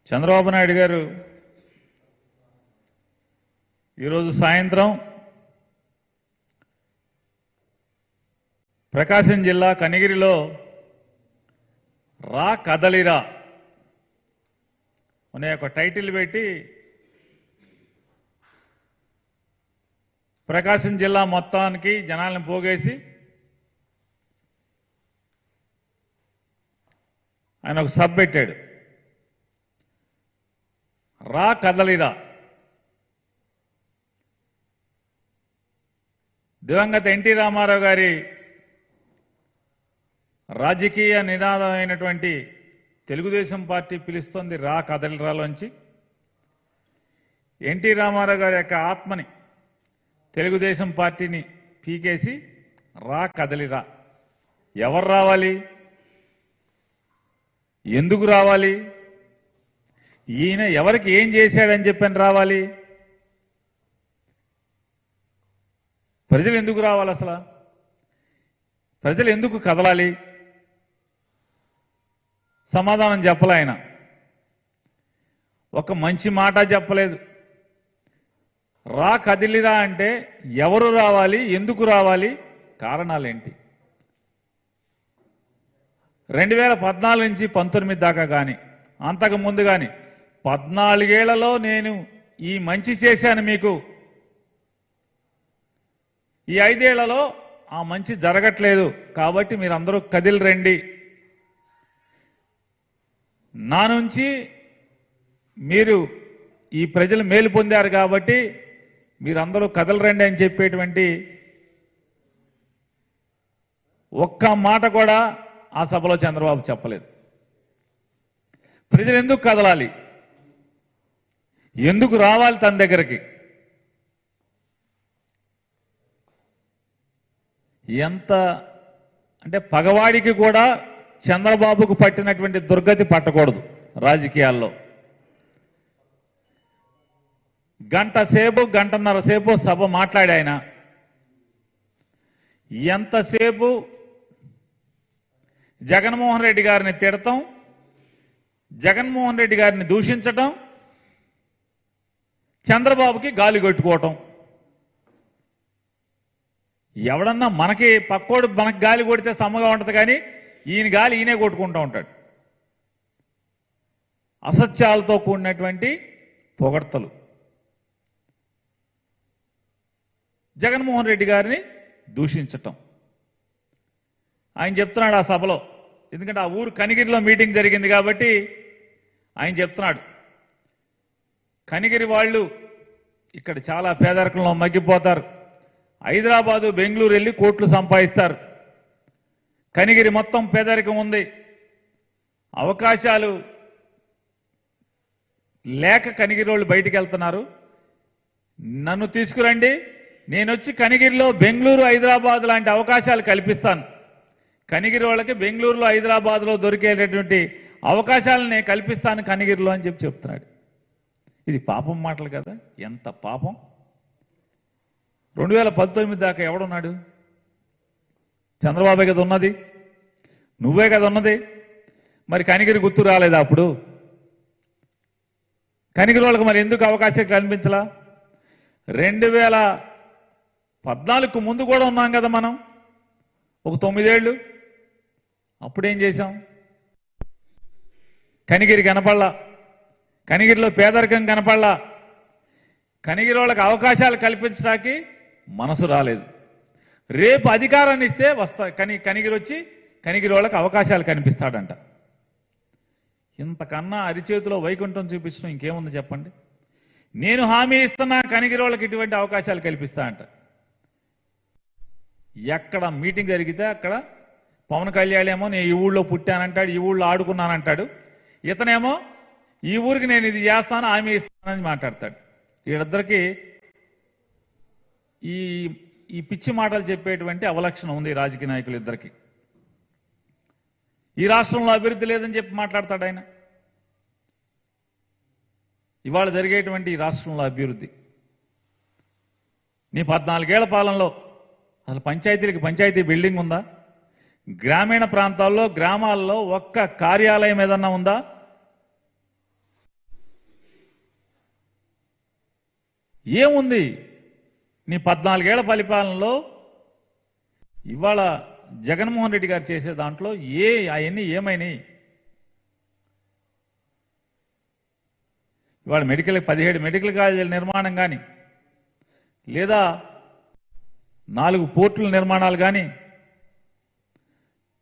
చంద్రబాబు నాయుడు గారు ఈరోజు సాయంత్రం ప్రకాశం జిల్లా కనిగిరిలో రా కదలిరా అనే ఒక టైటిల్ పెట్టి ప్రకాశం జిల్లా మొత్తానికి జనాలను పోగేసి ఆయన ఒక సబ్ పెట్టాడు. రా కదలిరా. దివంగత ఎన్టీ రామారావు గారి రాజకీయ నినాదమైనటువంటి తెలుగుదేశం పార్టీ పిలుస్తోంది రా కదలిరాలోంచి. ఎన్టీ రామారావు గారి యొక్క ఆత్మని తెలుగుదేశం పార్టీని పీకేసి రా కదలిరా. ఎవరు రావాలి, ఎందుకు రావాలి, ఈయన ఎవరికి ఏం చేశాడని చెప్పని రావాలి, ప్రజలు ఎందుకు రావాలి, అసలు ప్రజలు ఎందుకు కదలాలి, సమాధానం చెప్పలే ఆయన. ఒక మంచి మాట చెప్పలేదు. రా కదిలిరా అంటే ఎవరు రావాలి, ఎందుకు రావాలి, కారణాలేంటి. 2014 నుంచి 19 దాకా కానీ అంతకు ముందు కానీ 14 ఏళ్లలో నేను ఈ మంచి చేశాను మీకు, ఈ 5 ఏళ్లలో ఆ మంచి జరగట్లేదు, కాబట్టి మీరందరూ కదిలి రండి, నా నుంచి మీరు ఈ ప్రజలు మేలు పొందారు కాబట్టి మీరందరూ కదలరండి అని చెప్పేటువంటి ఒక్క మాట కూడా ఆ సభలో చంద్రబాబు చెప్పలేదు. ప్రజలు ఎందుకు కదలాలి, ఎందుకు రావాలి తన దగ్గరికి, ఎంత అంటే పగవాడికి కూడా చంద్రబాబుకు పట్టినటువంటి దుర్గతి పట్టకూడదు రాజకీయాల్లో. గంటన్నర సేపు సభ మాట్లాడి ఆయన ఎంతసేపు జగన్మోహన్ రెడ్డి గారిని తిడతాం, జగన్మోహన్ రెడ్డి గారిని దూషించటం, చంద్రబాబుకి గాలి కొట్టుకోవటం. ఎవడన్నా మనకి పక్కోడు మనకి గాలి కొడితే సమ్మగా ఉంటుంది, కానీ ఈయన గాలి ఈయనే కొట్టుకుంటూ ఉంటాడు. అసత్యాలతో కూడినటువంటి పొగడ్తలు. జగన్మోహన్ రెడ్డి గారిని దూషించటం. ఆయన చెప్తున్నాడు ఆ సభలో, ఎందుకంటే ఆ ఊరు కనిగిరిలో మీటింగ్ జరిగింది కాబట్టి ఆయన చెప్తున్నాడు, కనిగిరి వాళ్ళు ఇక్కడ చాలా పేదరికంలో మగ్గిపోతారు, హైదరాబాదు బెంగళూరు వెళ్ళి కోట్లు సంపాదిస్తారు, కనిగిరి మొత్తం పేదరికం ఉంది, అవకాశాలు లేక కనిగిరి వాళ్ళు బయటికి వెళ్తున్నారు, నన్ను తీసుకురండి, నేను వచ్చి కనిగిరిలో బెంగళూరు హైదరాబాద్ లాంటి అవకాశాలు కల్పిస్తాను, కనిగిరి వాళ్ళకి బెంగళూరులో హైదరాబాద్లో దొరికేటటువంటి అవకాశాలను నేను కల్పిస్తాను కనిగిరిలో అని చెప్తున్నాడు. ఇది పాపం మాటలు కదా, ఎంత పాపం. 2019 దాకా ఎవడున్నాడు? చంద్రబాబే కదా ఉన్నది, నువ్వే కదా ఉన్నది. మరి కనిగిరి గుర్తు రాలేదా అప్పుడు? కనిగిరి వాళ్ళకి మరి ఎందుకు అవకాశం కల్పించలా? 2014కు ముందు కూడా ఉన్నాం కదా మనం, ఒక 9 ఏళ్ళు. అప్పుడేం చేశాం? కనిగిరి కనపడలా, కనిగిరిలో పేదరికం కనపడలా, కనిగిరి వాళ్ళకి అవకాశాలు కల్పించడానికి మనసు రాలేదు. రేపు అధికారాన్ని ఇస్తే వస్తా కనిగిరి వచ్చి కనిగిరి వాళ్ళకి అవకాశాలు కనిపిస్తాడంట. ఇంతకన్నా అరిచేతిలో వైకుంఠం చూపించడం ఇంకేముంది చెప్పండి. నేను హామీ ఇస్తున్నా కనిగిరి వాళ్ళకి ఇటువంటి అవకాశాలు కల్పిస్తా అంట. ఎక్కడ మీటింగ్ జరిగితే అక్కడ పవన్ కళ్యాణ్ ఏమో నేను ఈ ఊళ్ళో పుట్టానంటాడు, ఈ ఊళ్ళో ఆడుకున్నానంటాడు, ఇతనేమో ఈ ఊరికి నేను ఇది చేస్తాను హామీ ఇస్తానని మాట్లాడతాడు. వీళ్ళిద్దరికి ఈ పిచ్చి మాటలు చెప్పేటువంటి అవలక్షణం ఉంది రాజకీయ నాయకులు ఇద్దరికి. ఈ రాష్ట్రంలో అభివృద్ధి లేదని చెప్పి మాట్లాడతాడు ఆయన. ఇవాళ జరిగేటువంటి ఈ రాష్ట్రంలో అభివృద్ధి, నీ 14 ఏళ్ల పాలనలో అసలు పంచాయతీ బిల్డింగ్ ఉందా? గ్రామీణ ప్రాంతాల్లో గ్రామాల్లో ఒక్క కార్యాలయం ఏదన్నా ఉందా? ఏముంది నీ 14 ఏళ్ల పరిపాలనలో ఇవాళ జగన్మోహన్ రెడ్డి గారు చేసే దాంట్లో అవన్నీ ఏమైనాయి? ఇవాళ 17 మెడికల్ కాలేజీల నిర్మాణం కానీ, లేదా 4 పోర్టుల నిర్మాణాలు కానీ,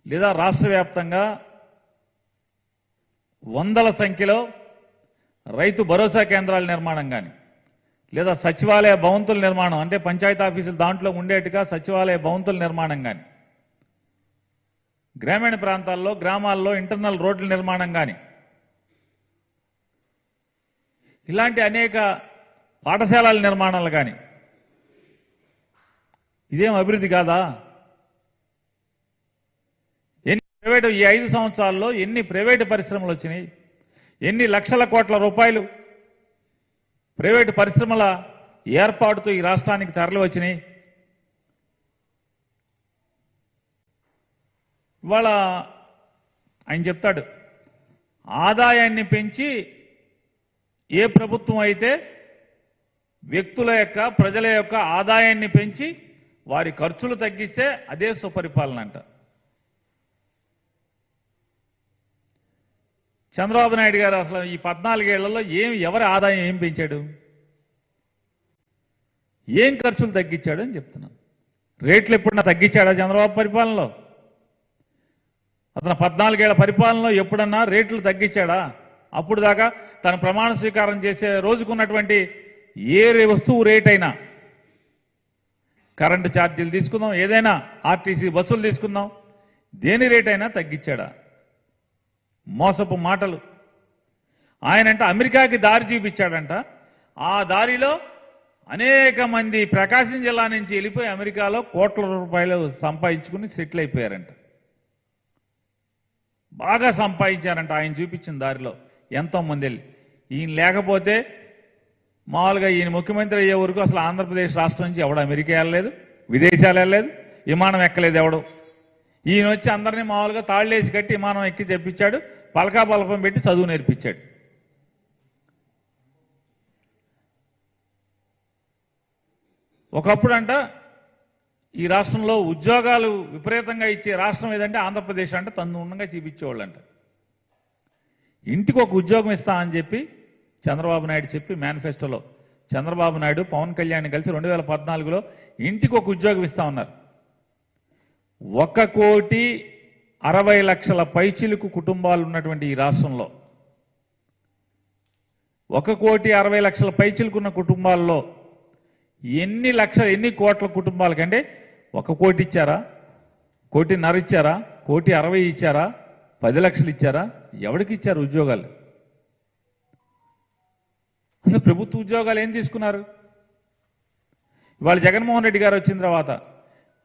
లేదా రాష్ట్ర వ్యాప్తంగా వందల సంఖ్యలో రైతు భరోసా కేంద్రాల నిర్మాణం కానీ, లేదా సచివాలయ భవంతుల నిర్మాణం, అంటే పంచాయతీ ఆఫీసులు దాంట్లో ఉండేట్టుగా సచివాలయ భవంతుల నిర్మాణం కానీ, గ్రామీణ ప్రాంతాల్లో గ్రామాల్లో ఇంటర్నల్ రోడ్ల నిర్మాణం కానీ, ఇలాంటి అనేక పాఠశాలల నిర్మాణాలు కానీ, ఇదేం అభివృద్ధి కాదా? ప్రైవేటు ఈ 5 సంవత్సరాల్లో ఎన్ని ప్రైవేటు పరిశ్రమలు వచ్చినాయి? ఎన్ని లక్షల కోట్ల రూపాయలు ప్రైవేటు పరిశ్రమల ఏర్పాటుతో ఈ రాష్ట్రానికి తరలి వచ్చినాయి? ఇవాళ ఆయన చెప్తాడు, ఆదాయాన్ని పెంచి ఏ ప్రభుత్వం అయితే వ్యక్తుల యొక్క ప్రజల యొక్క ఆదాయాన్ని పెంచి వారి ఖర్చులు తగ్గిస్తే అదే సుపరిపాలన అంట. చంద్రబాబు నాయుడు గారు అసలు ఈ 14 ఏళ్లలో ఎవరి ఆదాయం ఏం పెంచాడు, ఏం ఖర్చులు తగ్గించాడు అని చెప్తున్నాను. రేట్లు ఎప్పుడన్నా తగ్గించాడా చంద్రబాబు పరిపాలనలో? అతను 14 ఏళ్ల పరిపాలనలో ఎప్పుడన్నా రేట్లు తగ్గించాడా? అప్పుడు దాకా తను ప్రమాణ స్వీకారం చేసే రోజుకున్నటువంటి ఏ వస్తువు రేట్ అయినా, కరెంటు ఛార్జీలు తీసుకుందాం, ఏదైనా ఆర్టీసీ బస్సులు తీసుకుందాం, దేని రేట్ అయినా తగ్గించాడా? మోసపు మాటలు. ఆయనంట అమెరికాకి దారి చూపించాడంట. ఆ దారిలో అనేక మంది ప్రకాశం జిల్లా నుంచి వెళ్ళిపోయి అమెరికాలో కోట్ల రూపాయలు సంపాదించుకుని సెటిల్ అయిపోయారంట. బాగా సంపాదించారంట ఆయన చూపించిన దారిలో ఎంతో మంది వెళ్ళి. ఈయన లేకపోతే మామూలుగా ఈయన ముఖ్యమంత్రి అయ్యే వరకు అసలు ఆంధ్రప్రదేశ్ రాష్ట్రం నుంచి ఎవడు అమెరికా వెళ్ళలేదు, విదేశాలు వెళ్ళలేదు, విమానం ఎక్కలేదు ఎవడు. ఈయన వచ్చి అందరినీ మామూలుగా తాళ్ళేసి కట్టి విమానం ఎక్కి చెప్పించాడు, పలకా పలకం పెట్టి చదువు నేర్పించాడు. ఒకప్పుడంట ఈ రాష్ట్రంలో ఉద్యోగాలు విపరీతంగా ఇచ్చే రాష్ట్రం ఏదంటే ఆంధ్రప్రదేశ్ అంటే తన్నుండగా చూపించేవాళ్ళంట. ఇంటికి ఒక ఉద్యోగం ఇస్తామని చెప్పి చంద్రబాబు నాయుడు చెప్పి మేనిఫెస్టోలో చంద్రబాబు నాయుడు పవన్ కళ్యాణ్ కలిసి 2014లో ఇంటికి ఒక ఉద్యోగం ఇస్తామన్నారు. 1,60,00,000 పైచిలుకు కుటుంబాలు ఉన్నటువంటి ఈ రాష్ట్రంలో 1,60,00,000 పైచిలుకున్న కుటుంబాల్లో ఎన్ని కోట్ల కుటుంబాలకంటే 1 కోటి ఇచ్చారా, 1.5 కోటి ఇచ్చారా, 1,60,00,000 ఇచ్చారా, 10 లక్షలు ఇచ్చారా? ఎవరికి ఇచ్చారు ఉద్యోగాలు? అసలు ప్రభుత్వ ఉద్యోగాలు ఏం తీసుకున్నారు? ఇవాళ జగన్మోహన్ రెడ్డి గారు వచ్చిన తర్వాత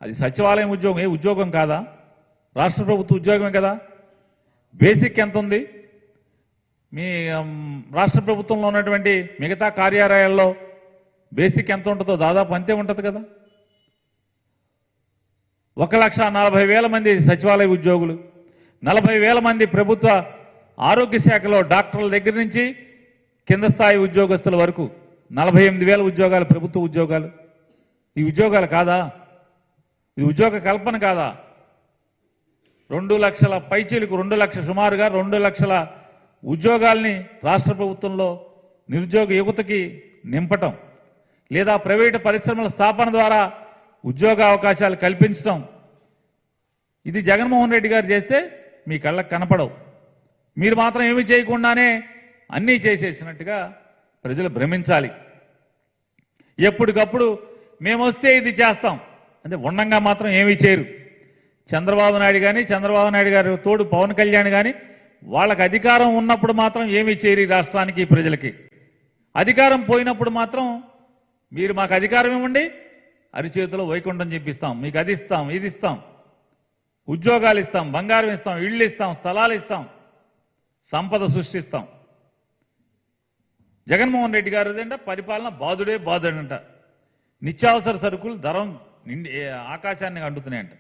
అది సచివాలయం ఉద్యోగం ఏ ఉద్యోగం కాదా? రాష్ట్ర ప్రభుత్వ ఉద్యోగమే కదా. బేసిక్ ఎంత ఉంది? మీ రాష్ట్ర ప్రభుత్వంలో ఉన్నటువంటి మిగతా కార్యాలయాల్లో బేసిక్ ఎంత ఉంటుందో దాదాపు అంతే ఉంటుంది కదా. 1,40,000 మంది సచివాలయ ఉద్యోగులు, 40,000 మంది ప్రభుత్వ ఆరోగ్య శాఖలో డాక్టర్ల దగ్గర నుంచి కింద స్థాయి ఉద్యోగస్తుల వరకు 48,000 ఉద్యోగాలు ప్రభుత్వ ఉద్యోగాలు. ఈ ఉద్యోగాలు కాదా? ఇది ఉద్యోగ కల్పన కాదా? 2 లక్షల పైచీలకు 2 లక్షల సుమారుగా 2 లక్షల ఉద్యోగాల్ని రాష్ట్ర ప్రభుత్వంలో నిరుద్యోగ యువతకి నింపటం, లేదా ప్రైవేటు పరిశ్రమల స్థాపన ద్వారా ఉద్యోగ అవకాశాలు కల్పించడం, ఇది జగన్మోహన్ రెడ్డి గారు చేస్తే మీ కళ్ళకు కనపడవు. మీరు మాత్రం ఏమీ చేయకుండానే అన్నీ చేసేసినట్టుగా ప్రజలు భ్రమించాలి. ఎప్పటికప్పుడు మేము వస్తే ఇది చేస్తాం అంటే ఉండంగా మాత్రం ఏమీ చేయరు. చంద్రబాబు నాయుడు కానీ, చంద్రబాబు నాయుడు గారు తోడు పవన్ కళ్యాణ్ కానీ వాళ్ళకి అధికారం ఉన్నప్పుడు మాత్రం ఏమీ చేయరు ఈ రాష్ట్రానికి, ప్రజలకి. అధికారం పోయినప్పుడు మాత్రం మీరు మాకు అధికారం ఇవ్వండి, అరిచేతిలో వైకుంఠం చెప్పిస్తాం, మీకు అది ఇస్తాం, ఇది ఇస్తాం, ఉద్యోగాలు ఇస్తాం, బంగారం ఇస్తాం, ఇళ్ళు ఇస్తాం, స్థలాలు ఇస్తాం, సంపద సృష్టిస్తాం. జగన్మోహన్ రెడ్డి గారు అంట పరిపాలన బాదుడంట. నిత్యావసర సరుకులు ధరం ఆకాశాన్ని అంటుతున్నాయంట.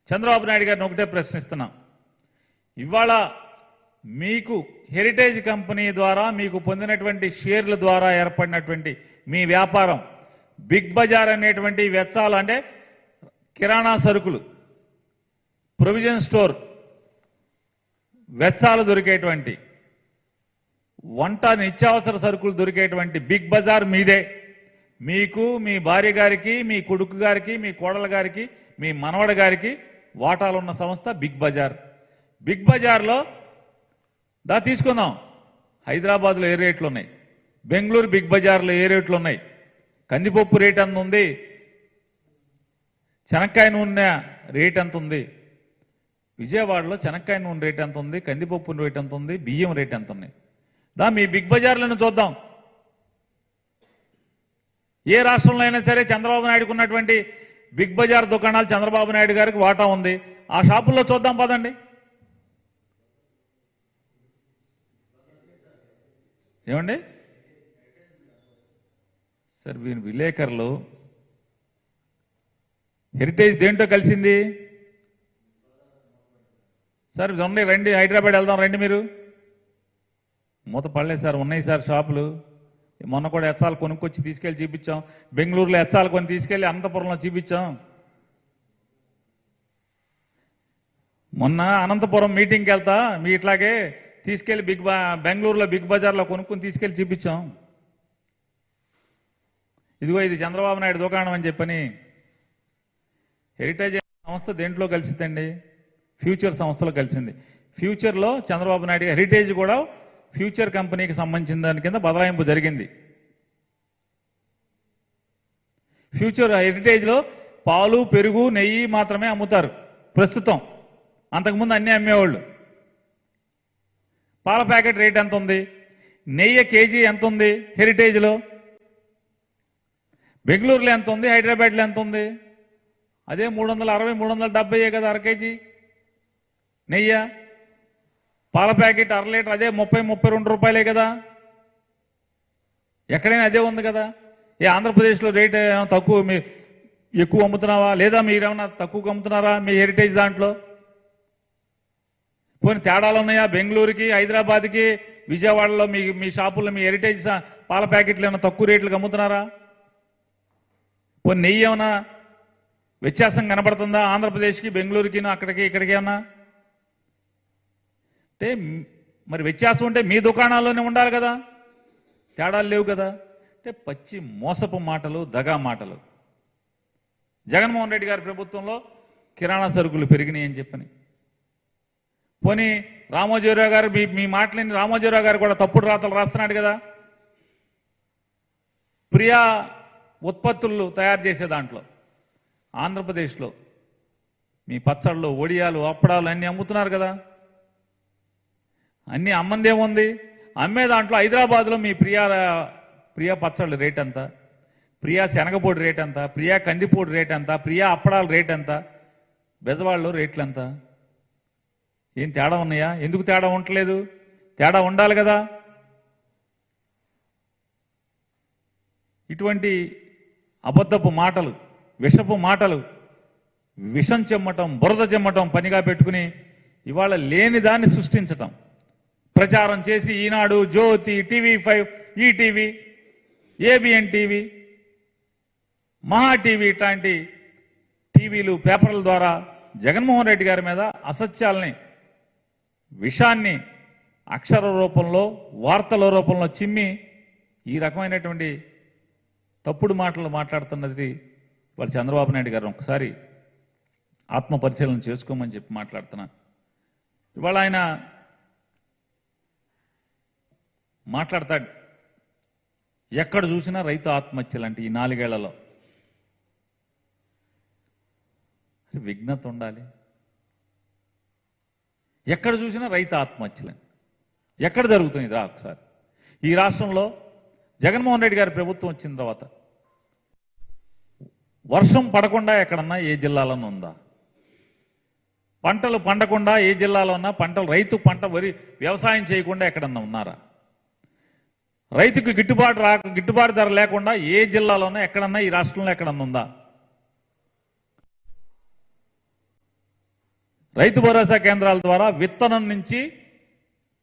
చంద్రబాబు నాయుడు గారిని ఒకటే ప్రశ్నిస్తున్నాం. ఇవాళ మీకు హెరిటేజ్ కంపెనీ ద్వారా మీకు పొందినటువంటి షేర్ల ద్వారా ఏర్పడినటువంటి మీ వ్యాపారం బిగ్ బజార్ అనేటువంటి వెచ్చాలు అంటే కిరాణా సరుకులు, ప్రొవిజన్ స్టోర్ వెచ్చాలు దొరికేటువంటి, వంట నిత్యావసర సరుకులు దొరికేటువంటి బిగ్ బజార్ మీదే. మీకు, మీ భార్య గారికి, మీ కొడుకు గారికి, మీ కోడల గారికి, మీ మనవడ గారికి వాటాలున్న సంస్థ బిగ్ బజార్. బిగ్ బజార్లో తీసుకుందాం. హైదరాబాద్లో ఏ రేట్లు ఉన్నాయి, బెంగళూరు బిగ్ బజార్లో ఏ రేట్లు ఉన్నాయి, కందిపప్పు రేట్ ఎంత ఉంది, శనక్కాయ నూనె రేట్ ఎంత ఉంది, విజయవాడలో శనక్కాయ నూనె రేట్ ఎంత ఉంది, కందిపప్పు రేట్ ఎంత ఉంది, బియ్యం రేట్ ఎంత ఉన్నాయి. మీ బిగ్ బజార్లను చూద్దాం. ఏ రాష్ట్రంలో అయినా సరే చంద్రబాబు నాయుడుకు ఉన్నటువంటి బిగ్ బజార్ దుకాణాలు చంద్రబాబు నాయుడు గారికి వాటా ఉంది. ఆ షాపుల్లో చూద్దాం పదండి. ఏమండి సార్, వీని విలేకరులు హెరిటేజ్ దేంట్లో కలిసింది సార్? రండి, హైదరాబాద్ వెళ్దాం రండి. మీరు మూత పడలేదు సార్, ఉన్నాయి సార్ షాపులు. మొన్న కూడా ఎచ్చాలు కొనుక్కొచ్చి తీసుకెళ్ళి చూపించాం. బెంగళూరులో ఎచ్చాలు కొని తీసుకెళ్ళి అనంతపురంలో చూపించాం. మొన్న అనంతపురం మీటింగ్కి వెళ్తా మీ ఇట్లాగే తీసుకెళ్లి బెంగళూరులో బిగ్ బజార్లో కొనుక్కొని తీసుకెళ్లి చూపించాం. ఇదిగో ఇది చంద్రబాబు నాయుడు దుకాణం అని చెప్పని. హెరిటేజ్ సంస్థ దేంట్లో కలిసిందండి? ఫ్యూచర్ సంస్థలో కలిసింది. ఫ్యూచర్లో చంద్రబాబు నాయుడు హెరిటేజ్ కూడా ఫ్యూచర్ కంపెనీకి సంబంధించిన దాని కింద బదలాయింపు జరిగింది. ఫ్యూచర్ హెరిటేజ్లో పాలు, పెరుగు, నెయ్యి మాత్రమే అమ్ముతారు ప్రస్తుతం. అంతకుముందు అన్నీ అమ్మేవాళ్ళు. పాల ప్యాకెట్ రేట్ ఎంత ఉంది, నెయ్యి కేజీ ఎంత ఉంది హెరిటేజ్లో? బెంగళూరులో ఎంత ఉంది, హైదరాబాద్లో ఎంత ఉంది? అదే 360, 370 కదా అర కేజీ నెయ్యి. పాల ప్యాకెట్ అర లీటర్ అదే 30, 32 రూపాయలే కదా. ఎక్కడైనా అదే ఉంది కదా. ఏ ఆంధ్రప్రదేశ్లో రేట్ ఏమైనా తక్కువ, మీరు ఎక్కువ అమ్ముతున్నావా లేదా మీరేమన్నా తక్కువగా అమ్ముతున్నారా మీ హెరిటేజ్ దాంట్లో? పోనీ తేడాలు ఉన్నాయా? బెంగళూరుకి, హైదరాబాద్కి, విజయవాడలో మీ షాపుల్లో మీ హెరిటేజ్ పాల ప్యాకెట్లు ఏమైనా తక్కువ రేట్లకు అమ్ముతున్నారా? పోనీ నెయ్యి ఏమైనా వ్యత్యాసం కనబడుతుందా ఆంధ్రప్రదేశ్కి, బెంగళూరుకి, అక్కడికి ఇక్కడికి ఏమన్నా? అంటే మరి వ్యత్యాసం ఉంటే మీ దుకాణాల్లోనే ఉండాలి కదా, తేడాలు లేవు కదా. అంటే పచ్చి మోసపు మాటలు, దగా మాటలు. జగన్మోహన్ రెడ్డి గారి ప్రభుత్వంలో కిరాణా సరుకులు పెరిగినాయి అని చెప్పని. పోనీ రామోజీరావు గారు మీ మాటలని రామోజీరావు గారు కూడా తప్పుడు రాతలు రాస్తున్నాడు కదా. ప్రియా ఉత్పత్తులు తయారు చేసే దాంట్లో ఆంధ్రప్రదేశ్లో మీ పచ్చళ్ళు, ఒడియాలు, అప్పడాలు అన్నీ అమ్ముతున్నారు కదా. అన్నీ అమ్మందేముంది? అమ్మే దాంట్లో హైదరాబాద్లో మీ ప్రియా పచ్చళ్ళు రేట్ ఎంత, ప్రియా శనగపొడి రేట్ ఎంత, ప్రియా కందిపొడి రేట్ ఎంత, ప్రియా అప్పడాల రేట్ ఎంత, బెజవాడలో రేట్లు ఎంత? ఏం తేడా ఉన్నాయా? ఎందుకు తేడా ఉండట్లేదు? తేడా ఉండాలి కదా. ఇటువంటి అబద్ధపు మాటలు, విషపు మాటలు, విషం చెమ్మటం, బురద చెమ్మటం పనిగా పెట్టుకుని ఇవాళ లేని దాన్ని సృష్టించటం, ప్రచారం చేసి ఈనాడు, జ్యోతి, TV5, ఈటీవీ, ఏబిఎన్ టీవీ, మహా టీవీ ఇట్లాంటి టీవీలు, పేపర్ల ద్వారా జగన్మోహన్ రెడ్డి గారి మీద అసత్యాల్ని, విషాన్ని అక్షర రూపంలో, వార్తల రూపంలో చిమ్మి ఈ రకమైనటువంటి తప్పుడు మాటలు మాట్లాడుతున్నది వాళ్ళు చంద్రబాబు నాయుడు గారు. ఒకసారి ఆత్మ పరిశీలన చేసుకోమని చెప్పి మాట్లాడుతున్నాను. ఇవాళ ఆయన మాట్లాడతాడు, ఎక్కడ చూసినా రైతు ఆత్మహత్యలు అంటే ఈ 4 ఏళ్లలో. విఘ్నత ఉండాలి. ఎక్కడ చూసినా రైతు ఆత్మహత్యలు ఎక్కడ జరుగుతుంది? రా ఒకసారి ఈ రాష్ట్రంలో జగన్మోహన్ రెడ్డి గారి ప్రభుత్వం వచ్చిన తర్వాత వర్షం పడకుండా ఎక్కడన్నా ఏ జిల్లాలోనూ ఉందా? పంటలు పండకుండా ఏ జిల్లాలో ఉన్నా, రైతు పంట వరి వ్యవసాయం చేయకుండా ఎక్కడన్నా ఉన్నారా? రైతుకు గిట్టుబాటు ధర లేకుండా ఏ జిల్లాలోనూ ఎక్కడన్నా ఈ రాష్ట్రంలో ఎక్కడన్నా ఉందా? రైతు భరోసా కేంద్రాల ద్వారా విత్తనం నుంచి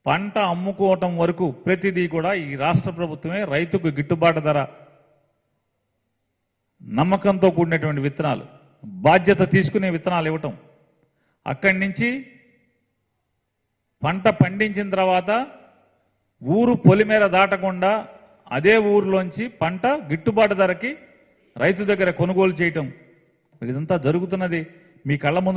పంట అమ్ముకోవటం వరకు ప్రతిదీ కూడా ఈ రాష్ట్ర ప్రభుత్వమే రైతుకు గిట్టుబాటు ధర, నమ్మకంతో కూడినటువంటి విత్తనాలు, బాధ్యత తీసుకునే విత్తనాలు ఇవ్వటం, అక్కడి నుంచి పంట పండించిన తర్వాత ఊరు పొలిమేర దాటకుండా అదే ఊరిలోంచి పంట గిట్టుబాటు ధరకి రైతు దగ్గర కొనుగోలు చేయటం, ఇదంతా జరుగుతున్నది మీ కళ్ళ ముందు